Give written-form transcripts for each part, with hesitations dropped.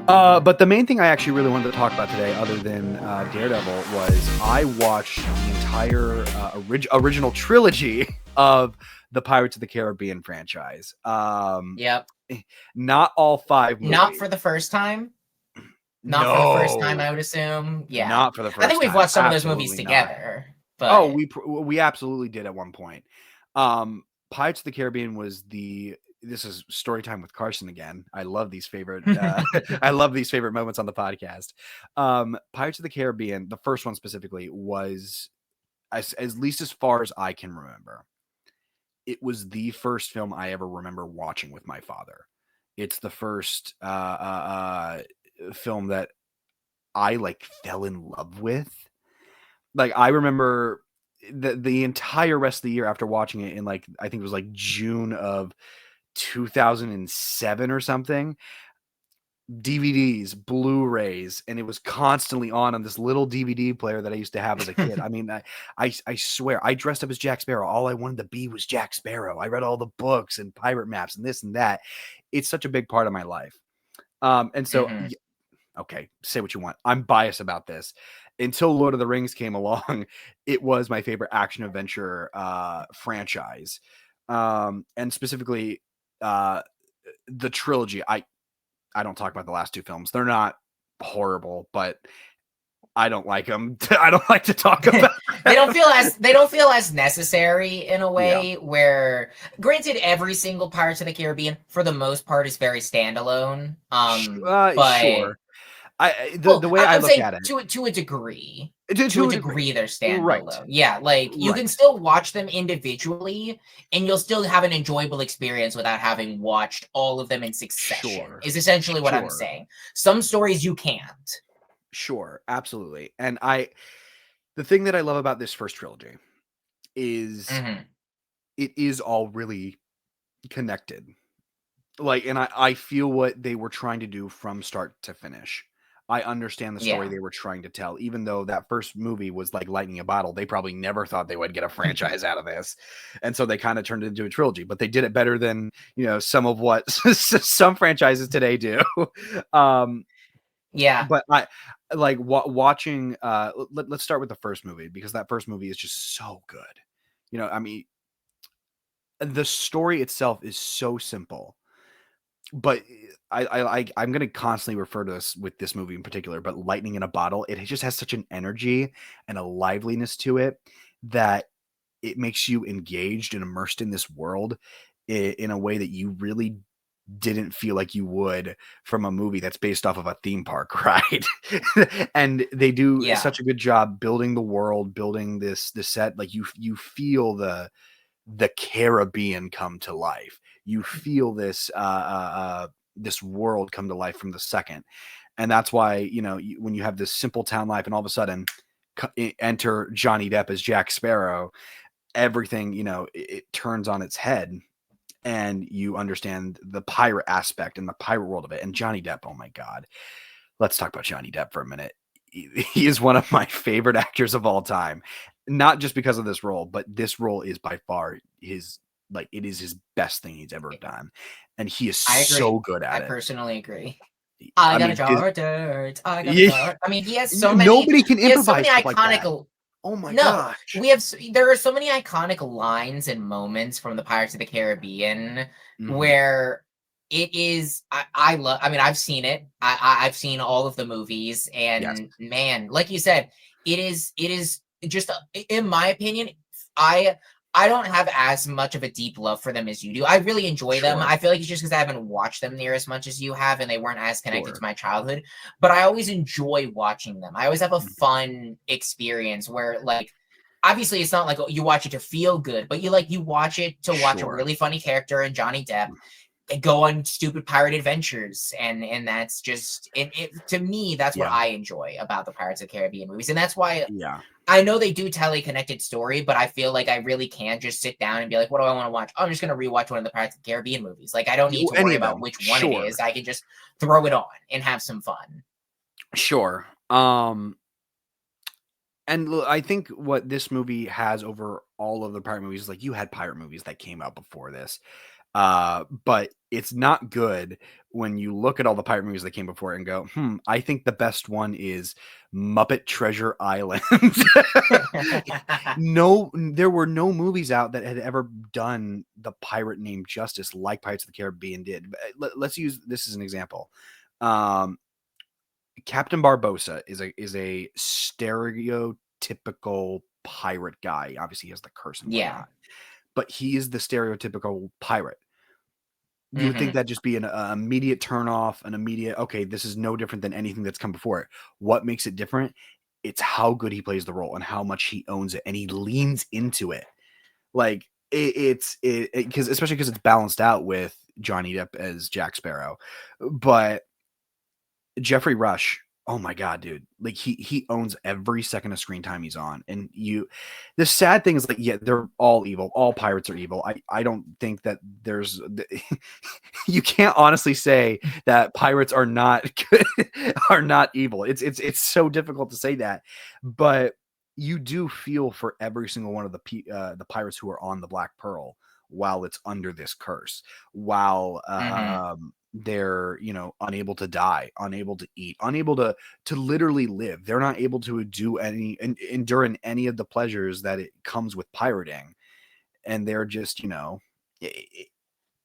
But the main thing I actually really wanted to talk about today, other than Daredevil, was I watched the entire original trilogy of the Pirates of the Caribbean franchise. Yep. Not all 5 Not movies. for the first time. Not for the first time, No, I would assume. Yeah. not for the I think first we've time. watched some of those movies Absolutely not. together, Oh, but we absolutely did at one point. Pirates of the Caribbean was the this is story time with Carson again. I love these favorite I love these favorite moments on the podcast. Pirates of the Caribbean, the first one specifically, was as least as far as I can remember. It was the first film I ever remember watching with my father. It's the first film that I like fell in love with. Like I remember the entire rest of the year after watching it in like I think it was like June of 2007 or something. DVDs, Blu-rays, and it was constantly on this little DVD player that I used to have as a kid. I mean, I swear, I dressed up as Jack Sparrow. All I wanted to be was Jack Sparrow. I read all the books and pirate maps and this and that. It's such a big part of my life. And so Mhm. okay, say what you want. I'm biased about this. Until Lord of the Rings came along, it was my favorite action adventure franchise. And specifically the trilogy. I don't talk about the last 2 films. They're not horrible, but I don't like them. I don't like to talk about. They don't feel as necessary in a Yeah. way where, granted, every single Pirates of the Caribbean for the most part is very standalone. But Sure. The well, way I I'm look saying at it to a degree. To a to a degree, degree, they're right, standalone. Yeah, like you can right, still watch them individually, and you'll still have an enjoyable experience without having watched all of them in succession. sure, Is essentially what I'm sure, saying. Some stories you can't. sure, absolutely. And the thing that I love about this first trilogy is Hmm. it is all really connected. Like, and I feel what they were trying to do from start to finish. I understand the story Yeah. they were trying to tell, even though that first movie was like lightning a bottle. They probably never thought they would get a franchise out of this, and so they kind of turned it into a trilogy. But they did it better than some of what some franchises today do. Um, Yeah. but I like watching. Let's start with the first movie because that first movie is just so good. I mean, the story itself is so simple but I'm gonna constantly refer to this with this movie in particular, but lightning in a bottle, it just has such an energy and a liveliness to it that it makes you engaged and immersed in this world in a way that you really didn't feel like you would from a movie that's based off of a theme park ride. And they do Yeah. such a good job building the world, building this set. Like you feel the Caribbean come to life. You feel this world come to life from the second, and that's why when you have this simple town life, and all of a sudden enter Johnny Depp as Jack Sparrow, everything it turns on its head, and you understand the pirate aspect and the pirate world of it. And Johnny Depp, oh my God, let's talk about Johnny Depp for a minute. He is one of my favorite actors of all time, not just because of this role, but this role is by far his like it is his best thing he's ever done, and he is I agree. so good I at it. personally agree. I I got a mean, jar of dirt. I got a yeah, jar. I mean, nobody can he has so many improvise stuff like that. iconic. Oh my No, gosh. there are so many iconic lines and moments from the Pirates of the Caribbean Hmm. where it is. I love. I mean, I've seen it. I've seen all of the movies, Yes. and man, like you said, it is just in my opinion. I I don't have as much of a deep love for them as you do. I really enjoy them. Sure. I feel like it's just because I haven't watched them near as much as you have, and they weren't as connected to Sure. my childhood. But I always enjoy watching them. I always have a Mhm. fun experience where, like, obviously, it's not like you watch it to feel good, but you watch it to watch a Sure. really funny character in Johnny Depp and go on stupid pirate adventures, and that's just it to me. That's what Yeah. I enjoy about the Pirates of the Caribbean movies, and that's why Yeah. I know they do tell a connected story, but I feel like I really can just sit down and be like, what do I want to watch? Oh, I'm just going to rewatch one of the Pirates of the Caribbean movies. Like, I don't need to Any worry of about them. which one it is. Sure. I can just throw it on and have some fun. Sure. And I think what this movie has over all of the pirate movies is like you had pirate movies that came out before this. But it's not good when you look at all the pirate movies that came before it and go, I think the best one is Muppet Treasure Island. No, there were no movies out that had ever done the pirate name justice like Pirates of the Caribbean did. Let's use this as an example. Um, Captain Barbossa is a stereotypical pirate guy. Obviously, he has the curse and Yeah. whatnot, but he is the stereotypical pirate. You would think Hmm. that just be an immediate turn off, an immediate, okay, this is no different than anything that's come before it. What makes it different? It's how good he plays the role and how much he owns it and he leans into it. Like it's because especially because it's balanced out with Johnny Depp as Jack Sparrow, but Jeffrey Rush, oh my god, dude! Like he owns every second of screen time he's on, and you. The sad thing is, like, yeah, they're all evil. All pirates are evil. I don't think that there's. You can't honestly say that pirates are not good, are not evil. It's so difficult to say that, but you do feel for every single one of the pirates who are on the Black Pearl while it's under this curse, while Hmm. they're unable to die, unable to eat, unable to literally live. They're not able to do any and endure in any of the pleasures that it comes with pirating, and they're just it,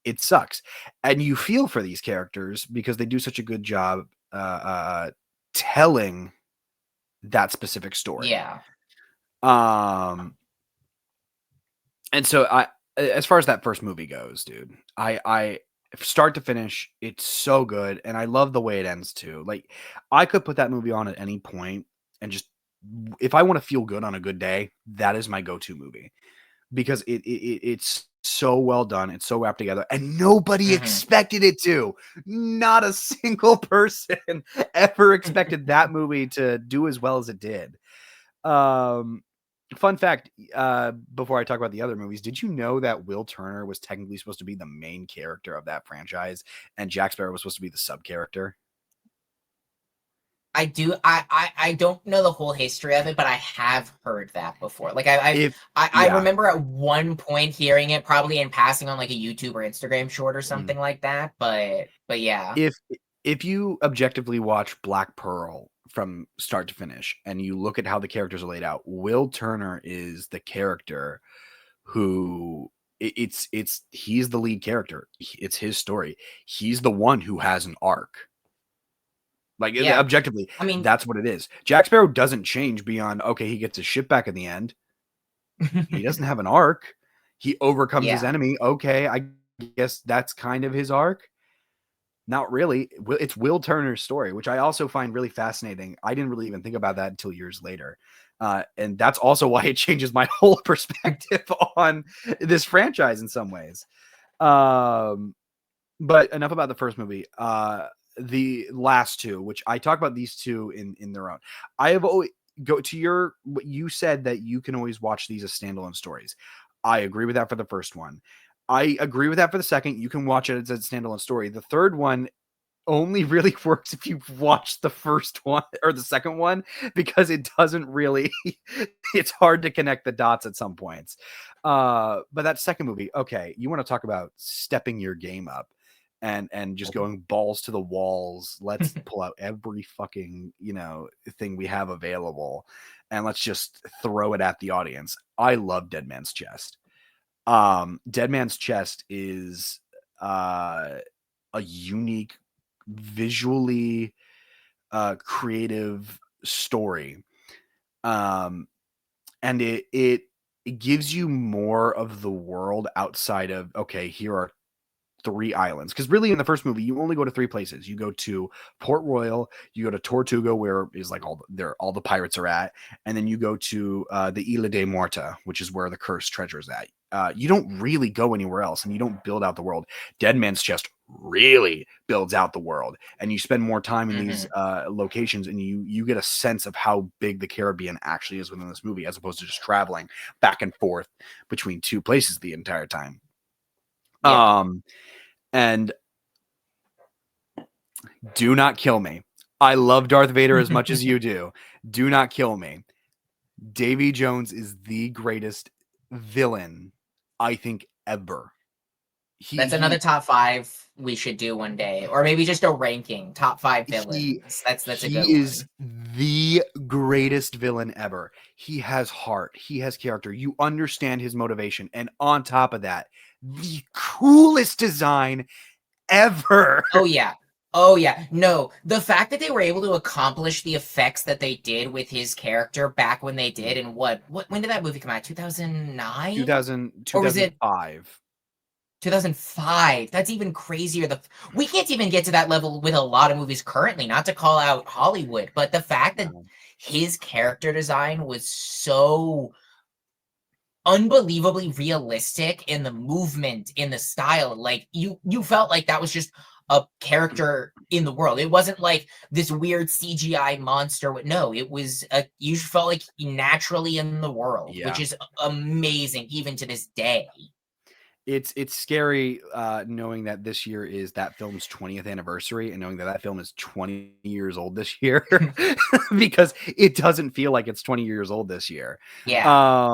it sucks. And you feel for these characters because they do such a good job telling that specific story. Yeah. um and so as far as that first movie goes, dude, I start to finish, it's so good, and I love the way it ends too. Like, I could put that movie on at any point and just, if I want to feel good on a good day, that is my go-to movie because it's so well done, it's so wrapped together, and nobody Hmm. expected it to. Not a single person ever expected that movie to do as well as it did. Um, Fun fact, before I talk about the other movies, did you know that Will Turner was technically supposed to be the main character of that franchise, and Jack Sparrow was supposed to be the sub character? I do. I don't know the whole history of it, but I have heard that before. Like If I Yeah, remember at one point hearing it, probably in passing on like a YouTube or Instagram short or mhm. something like that. But yeah, if if you objectively watch Black Pearl from start to finish, and you look at how the characters are laid out, Will Turner is the character who it's he's the lead character. It's his story. He's the one who has an arc. Like, yeah. objectively, I mean, that's what it is. Jack Sparrow doesn't change beyond, okay, he gets his ship back in the end. He doesn't have an arc. He overcomes his yeah, enemy. Okay, I guess that's kind of his arc. Not really. It's Will Turner's story, which I also find really fascinating. I didn't really even think about that until years later. And that's also why it changes my whole perspective on this franchise in some ways. Um, but enough about the first movie. The last two, which I talk about these two in their own. I have always go to your what you said that you can always watch these as standalone stories. I agree with that for the first one. I agree with that for the second. You can watch it as a standalone story. The third one only really works if you watch the first one or the second one because it doesn't really it's hard to connect the dots at some points. But that second movie, okay, you want to talk about stepping your game up and just going balls to the walls. Let's pull out every fucking, thing we have available and let's just throw it at the audience. I love Dead Man's Chest. Dead Man's Chest is a unique, visually creative story. Um, and it gives you more of the world outside of, okay, here are three islands, because really in the first movie you only go to three places. You go to Port Royal, you go to Tortuga, where is like all the pirates are at, and then you go to the Isla de Muerta, which is where the cursed treasure is at. You don't really go anywhere else, and you don't build out the world. Dead Man's Chest really builds out the world, and you spend more time in these hmm, locations, and you get a sense of how big the Caribbean actually is within this movie, as opposed to just traveling back and forth between two places the entire time. yeah. um and do not kill me. I love Darth Vader as much as you do. Do not kill me. Davy Jones is the greatest villain, I think, ever. He That's another he top 5 we should do one day, or maybe just a ranking, top 5 he villains. That's a good he is one. the greatest villain ever. He has heart. He has character. You understand his motivation, and on top of that, the coolest design ever. Oh, yeah. Oh, yeah. No, the fact that they were able to accomplish the effects that they did with his character back when they did, and when did that movie come out? 2009? 2000, Or was it 2005. 2005? That's even crazier. We can't even get to that level with a lot of movies currently, not to call out Hollywood, but the fact that No. his character design was so unbelievably realistic in the movement, in the style. Like you felt like that was just a character in the world. It wasn't like this weird CGI monster. No, it was you felt like naturally in the world, which Yeah. is amazing even to this day. It's scary knowing that this year is that film's 20th anniversary and knowing that that film is 20 years old this year because it doesn't feel like it's 20 years old this year. Yeah.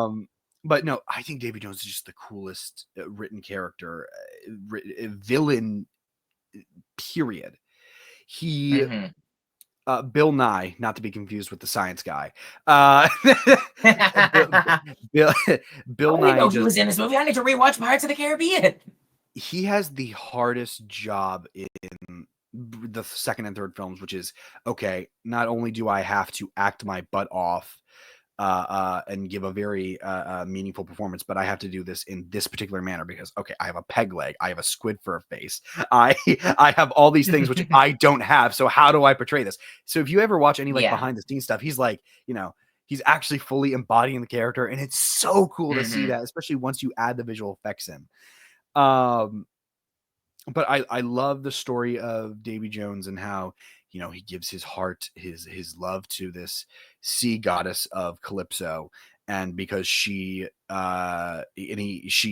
Um, but no, I think Davy Jones is just the coolest written character, villain, period. He Hmm. Bill Nye, not to be confused with the science guy. Bill, I Bill, Bill didn't Nye know he just was in this movie. I need to rewatch Pirates of the Caribbean. he has the hardest job in the second and third films, which is okay. Not only do I have to act my butt off and give a very meaningful performance, but I have to do this in this particular manner because okay, I have a peg leg, I have a squid for a face, I I have all these things which I don't have. So how do I portray this? So if you ever watch any like Yeah. behind the scenes stuff, he's like, he's actually fully embodying the character, and it's so cool to see Hmm. that, especially once you add the visual effects in. Um, but I love the story of Davy Jones and how he gives his heart, his love to this sea goddess of Calypso, and because she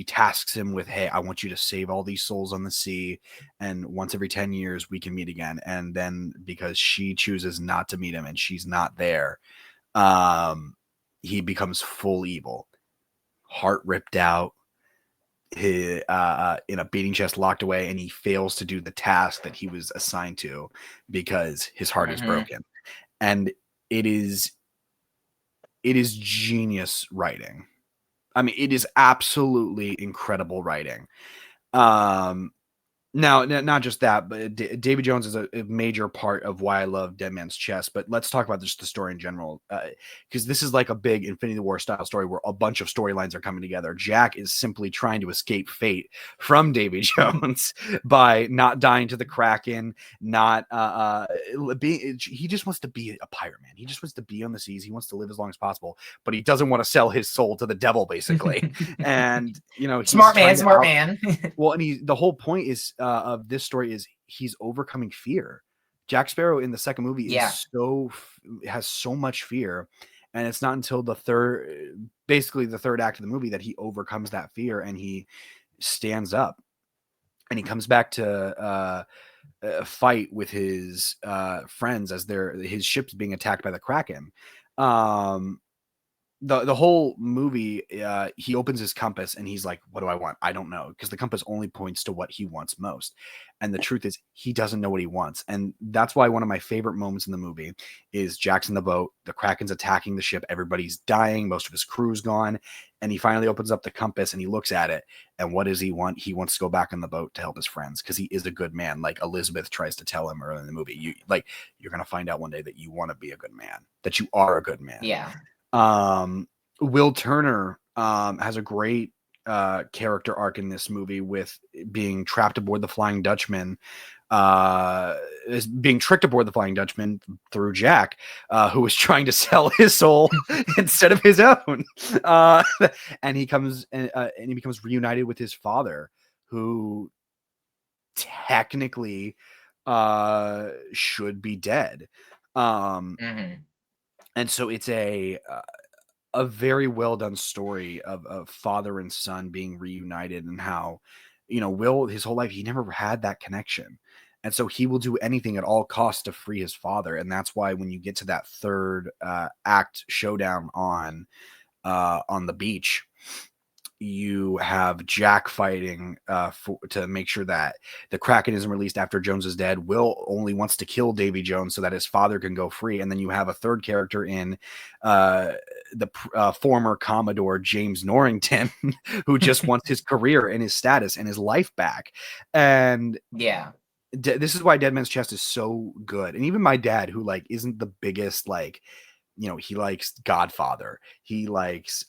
tasks him with, hey, I want you to save all these souls on the sea, and once every 10 years we can meet again. And then because she chooses not to meet him and she's not there, um, he becomes full evil, heart ripped out, in a beating chest, locked away, and he fails to do the task that he was assigned to because his heart is Hmm. broken. And it is it is genius writing. I mean, it is absolutely incredible writing. Um, Now, not just that, but Davy Jones is a major part of why I love Dead Man's Chest. But let's talk about just the story in general, because this is like a big Infinity War style story where a bunch of storylines are coming together. Jack is simply trying to escape fate from Davy Jones by not dying to the Kraken, not being. He just wants to be a pirate, man. He just wants to be on the seas. He wants to live as long as possible, but he doesn't want to sell his soul to the devil, basically. And he's Smart man, trying to smart man. well, and the whole point is of this story is he's overcoming fear. Jack Sparrow in the second movie Yeah. has so much fear, and it's not until basically the third act of the movie, that he overcomes that fear and he stands up and he comes back to fight with his friends as his ship's being attacked by the Kraken. Um, the whole movie, he opens his compass and he's like, what do I want? I don't know, because the compass only points to what he wants most. And the truth is he doesn't know what he wants. And that's why one of my favorite moments in the movie is Jack's in the boat, the Kraken's attacking the ship, everybody's dying, most of his crew's gone, and he finally opens up the compass and he looks at it, and what does he want? He wants to go back on the boat to help his friends because he is a good man. Like Elizabeth tries to tell him early in the movie, you're going to find out one day that you want to be a good man, that you are a good man. Yeah. um, Will Turner has a great character arc in this movie with being trapped aboard the Flying Dutchman, is being tricked aboard the Flying Dutchman through Jack, who was trying to sell his soul instead of his own. Uh, and he becomes reunited with his father, who technically should be dead. Um, Hmm. and so it's a very well done story of father and son being reunited, and how Will, his whole life, he never had that connection, and so he will do anything at all costs to free his father. And that's why when you get to that third act showdown on the beach, you have Jack fighting to make sure that the Kraken isn't released after Jones is dead. Will only wants to kill Davy Jones so that his father can go free. And then you have a third character in the former Commodore James Norrington, who just wants his career and his status and his life back. And yeah. This is why Dead Man's Chest is so good. And even my dad, who like isn't the biggest like, he likes Godfather. He likes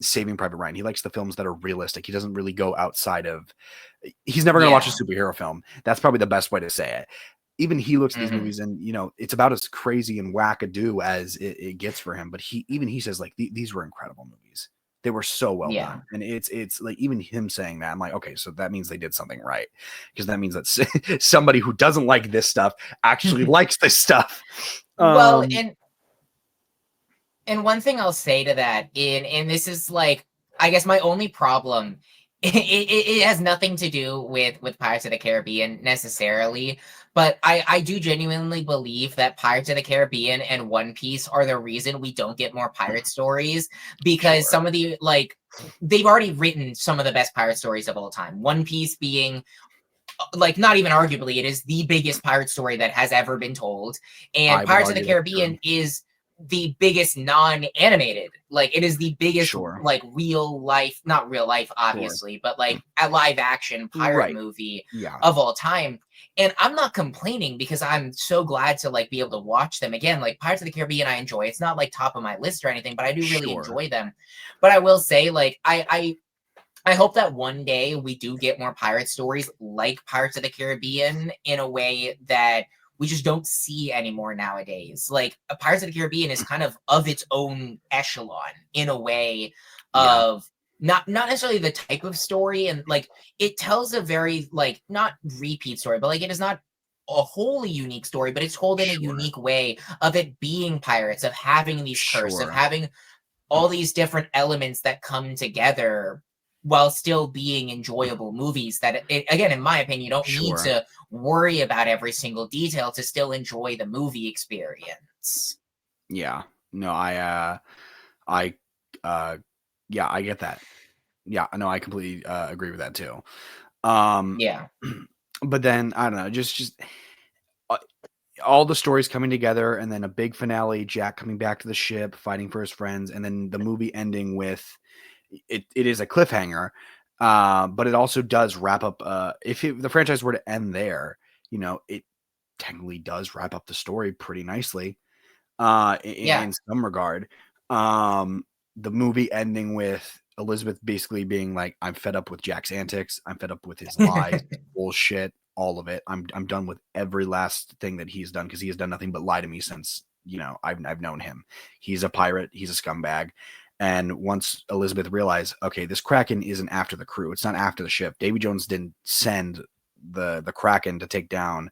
Saving Private Ryan. He likes the films that are realistic. He doesn't really go outside of. He's never going to watch a superhero film. That's probably the best way to say it. Even he looks at these movies and it's about as crazy and wackadoo as it gets for him. But he says like these were incredible movies. They were so well done. And it's like even him saying that, I'm like, okay, so that means they did something right. Because that means that somebody who doesn't like this stuff actually likes this stuff. Well, and one thing I'll say to that, and this is like, I guess my only problem, it has nothing to do with Pirates of the Caribbean necessarily, but I do genuinely believe that Pirates of the Caribbean and One Piece are the reason we don't get more pirate stories, because some of the, like, they've already written some of the best pirate stories of all time. One Piece being, like, not even arguably, it is the biggest pirate story that has ever been told. And Pirates of the Caribbean is the biggest non-animated, like it is the biggest like real life, not real life obviously, but like a live action pirate movie of all time. And I'm not complaining because I'm so glad to like be able to watch them again. Like Pirates of the Caribbean I enjoy. It's not like top of my list or anything, but I do really enjoy them. But I will say, like, I hope that one day we do get more pirate stories like Pirates of the Caribbean in a way that we just don't see anymore nowadays. Like Pirates of the Caribbean is kind of its own echelon in a way of not necessarily the type of story, and like it tells a very like not repeat story, but like it is not a wholly unique story, but it's told in a unique way of it being pirates, of having these curses, of having all these different elements that come together while still being enjoyable movies that, again, in my opinion, you don't need to worry about every single detail to still enjoy the movie experience. Yeah. No, I get that. Yeah, no, I completely agree with that too. Yeah. But then I don't know, just all the stories coming together, and then a big finale, Jack coming back to the ship, fighting for his friends, and then the movie ending with it is a cliffhanger, but it also does wrap up. If the franchise were to end there, it technically does wrap up the story pretty nicely. In some regard, the movie ending with Elizabeth basically being like, "I'm fed up with Jack's antics. I'm fed up with his lies, bullshit, all of it. I'm done with every last thing that he's done because he has done nothing but lie to me since I've known him. He's a pirate. He's a scumbag." And once Elizabeth realized, okay, this Kraken isn't after the crew. It's not after the ship. Davy Jones didn't send the Kraken to take down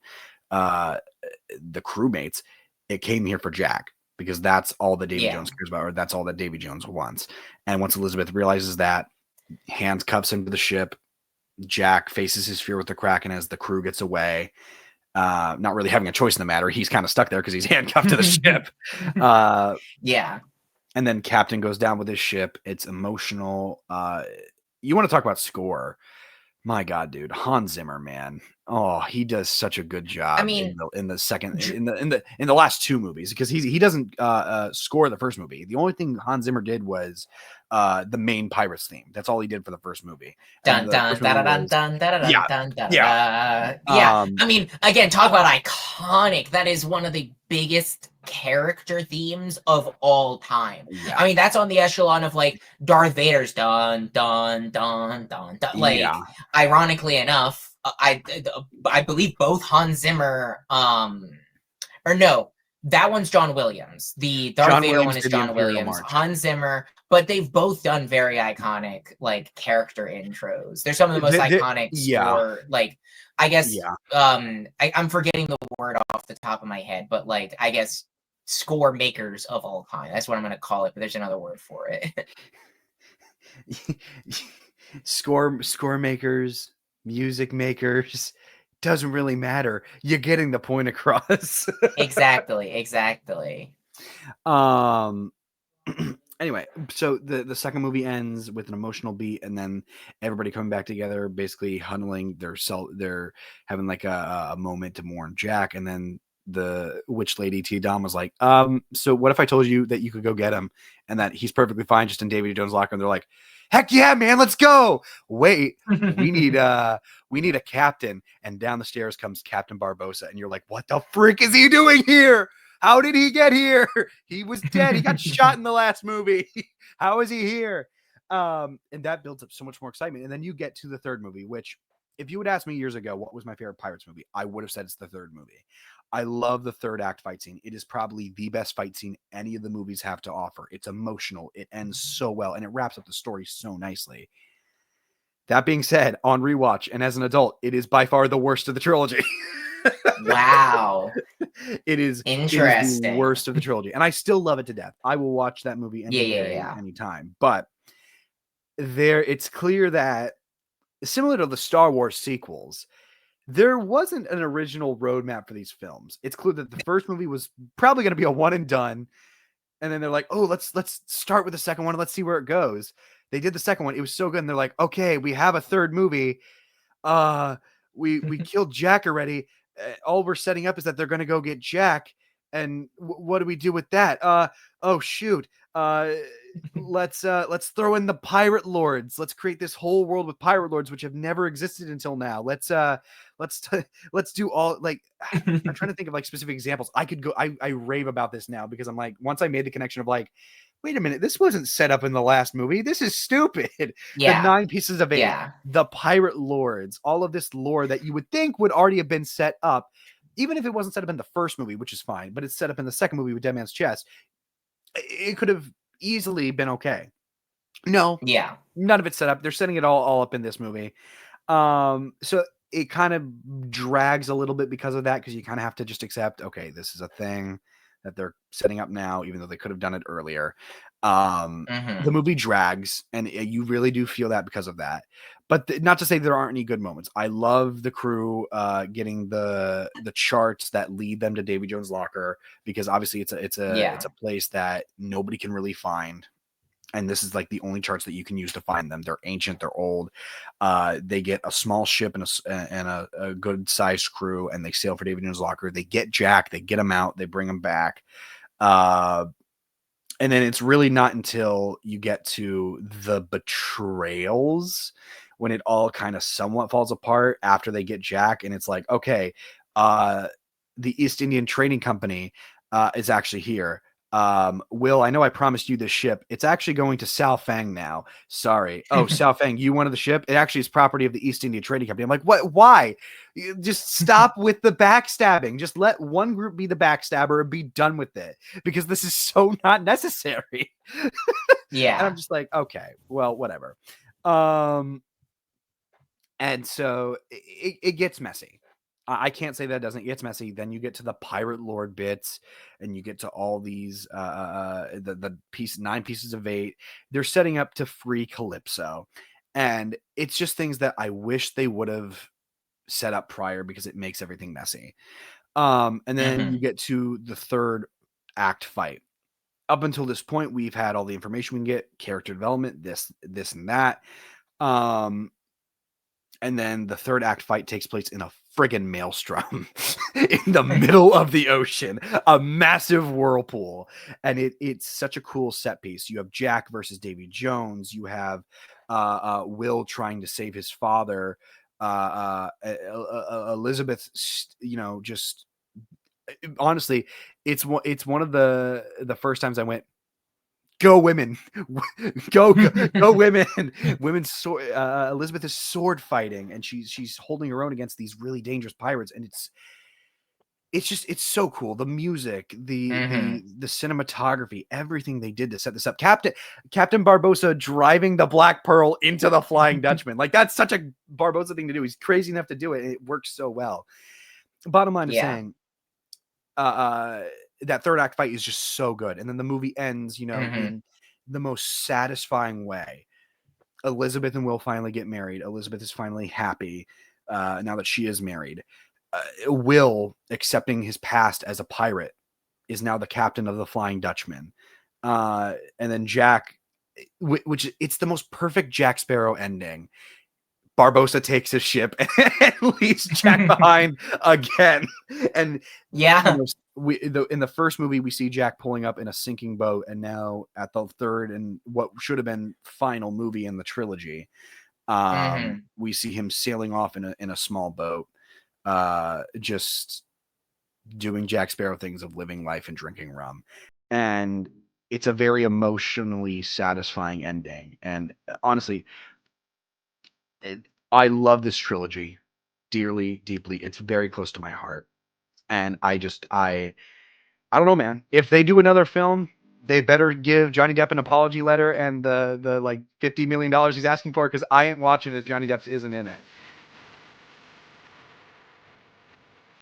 the crewmates. It came here for Jack because that's all that Davy Jones cares about, or that's all that Davy Jones wants. And once Elizabeth realizes that, handcuffs him to the ship. Jack faces his fear with the Kraken as the crew gets away. Not really having a choice in the matter. He's kind of stuck there because he's handcuffed to the ship. And then Captain goes down with his ship. It's emotional. You want to talk about score? My God, dude, Hans Zimmer, man. Oh, he does such a good job. I mean, in the last two movies, because he doesn't score the first movie. The only thing Hans Zimmer did was the main Pirates theme. That's all he did for the first movie. Dun dun dun dun dun dun dun dun. Yeah. I mean, again, talk about iconic. That is one of the biggest character themes of all time. I mean, that's on the echelon of like Darth Vader's dun dun dun dun dun. Like, ironically enough, I believe both Hans Zimmer, or no, that one's John Williams. The Darth Vader one is John Williams. Hans Zimmer, but they've both done very iconic like character intros. They're some of the most iconic score. Like, I guess I'm forgetting the word off the top of my head, but like I guess score makers of all time. That's what I'm going to call it. But there's another word for it. Score makers, music makers. Doesn't really matter. You're getting the point across. Exactly. Anyway, so the second movie ends with an emotional beat, and then everybody coming back together, basically huddling. They're having like a moment to mourn Jack, and then the witch lady Tia Dom was like, so what if I told you that you could go get him and that he's perfectly fine just in Davy Jones' locker? And they're like, heck yeah, man, let's go. Wait, we need a captain. And down the stairs comes Captain Barbosa, and you're like, what the freak is he doing here? How did he get here? He was dead. He got shot in the last movie. How is he here? And that builds up so much more excitement. And then you get to the third movie, which, if you would ask me years ago what was my favorite Pirates movie, I would have said it's the third movie. I love the third act fight scene. It is probably the best fight scene any of the movies have to offer. It's emotional. It ends so well, and it wraps up the story so nicely. That being said, on rewatch and as an adult, it is by far the worst of the trilogy. Wow. It is the Interesting. worst of the trilogy, and I still love it to death. I will watch that movie Yeah, any yeah, day, yeah. anytime. But it's clear that, similar to the Star Wars sequels, there wasn't an original roadmap for these films. It's clear that the first movie was probably going to be a one and done, and then they're like, "Oh, let's start with the second one and let's see where it goes." They did the second one; it was so good, and they're like, "Okay, we have a third movie. uh we killed Jack already. All we're setting up is that they're going to go get Jack, and what do we do with that? Oh shoot. Let's throw in the pirate lords. Let's create this whole world with pirate lords which have never existed until now. Let's let's do all, like, I'm trying to think of like specific examples. I could go I rave about this now because I'm like, once I made the connection of like, wait a minute, this wasn't set up in the last movie. This is stupid. The Yeah, nine pieces of eight, yeah, the pirate lords, all of this lore that you would think would already have been set up, even if it wasn't set up in the first movie, which is fine, but it's set up in the second movie with Dead Man's Chest. It could have easily been okay. No, yeah, none of it's set up. They're setting it all up in this movie. So it kind of drags a little bit because of that, because you kind of have to just accept, okay, this is a thing that they're setting up now, even though they could have done it earlier. The hmm, movie drags, and you really do feel that because of that. But not to say there aren't any good moments. I love the crew getting the charts that lead them to Davy Jones' locker, because obviously it's a yeah, place that nobody can really find, and this is like the only charts that you can use to find them. They're ancient, they're old. They get a small ship and a good sized crew, and they sail for David Jones' locker. They get Jack, they get him out, they bring him back. Uh, and then it's really not until you get to the betrayals when it all kind of somewhat falls apart after they get Jack, and it's like, okay, uh, the East Indian Trading Company is actually here. Will, I know I promised you this ship. It's actually going to Sao Fang now. Sorry. Oh, Sao Fang, you wanted the ship? It actually is property of the East India Trading Company. I'm like, what? Why? Just stop with the backstabbing. Just let one group be the backstabber and be done with it, because this is so not necessary. And I'm yeah, just like, okay, well, whatever. Um, and so it gets messy. I can't say that it doesn't. It gets messy. Then you get to the pirate lord bits, and you get to all these the piece 9 pieces of 8. They're setting up to free Calypso, and it's just things that I wish they would have set up prior, because it makes everything messy. And then you hmm, get to the third act fight. Up until this point, we've had all the information we can get, character development, this, and that. Um, and then the third act fight takes place in a friggin' maelstrom in the middle of the ocean, a massive whirlpool. And it's such a cool set piece. You have Jack versus Davy Jones. You have Will trying to save his father. Elizabeth, just honestly, it's one of the first times I went, go women, go women. Women's sword. Elizabeth is sword fighting, and she's holding her own against these really dangerous pirates, and it's so cool. The music, hmm, the cinematography, everything they did to set this up. Captain Barbosa driving the Black Pearl into the Flying Dutchman, like, that's such a Barbosa thing to do. He's crazy enough to do it, and it works so well. Bottom line is yeah, saying, uh, that third act fight is just so good. And then the movie ends, hmm, in the most satisfying way. Elizabeth and Will finally get married. Elizabeth is finally happy now that she is married. Will, accepting his past as a pirate, is now the captain of the Flying Dutchman. And then Jack, which it's the most perfect Jack Sparrow ending. Barbossa takes his ship and leaves Jack behind again. And Yeah. in the first movie, we see Jack pulling up in a sinking boat, and now at the third and what should have been final movie in the trilogy, Hmm. we see him sailing off in a small boat, just doing Jack Sparrow things of living life and drinking rum. And it's a very emotionally satisfying ending. And honestly, it, I love this trilogy dearly, deeply. It's very close to my heart. And I don't know, man. If they do another film, they better give Johnny Depp an apology letter and the like $50 million he's asking for, because I ain't watching if Johnny Depp isn't in it.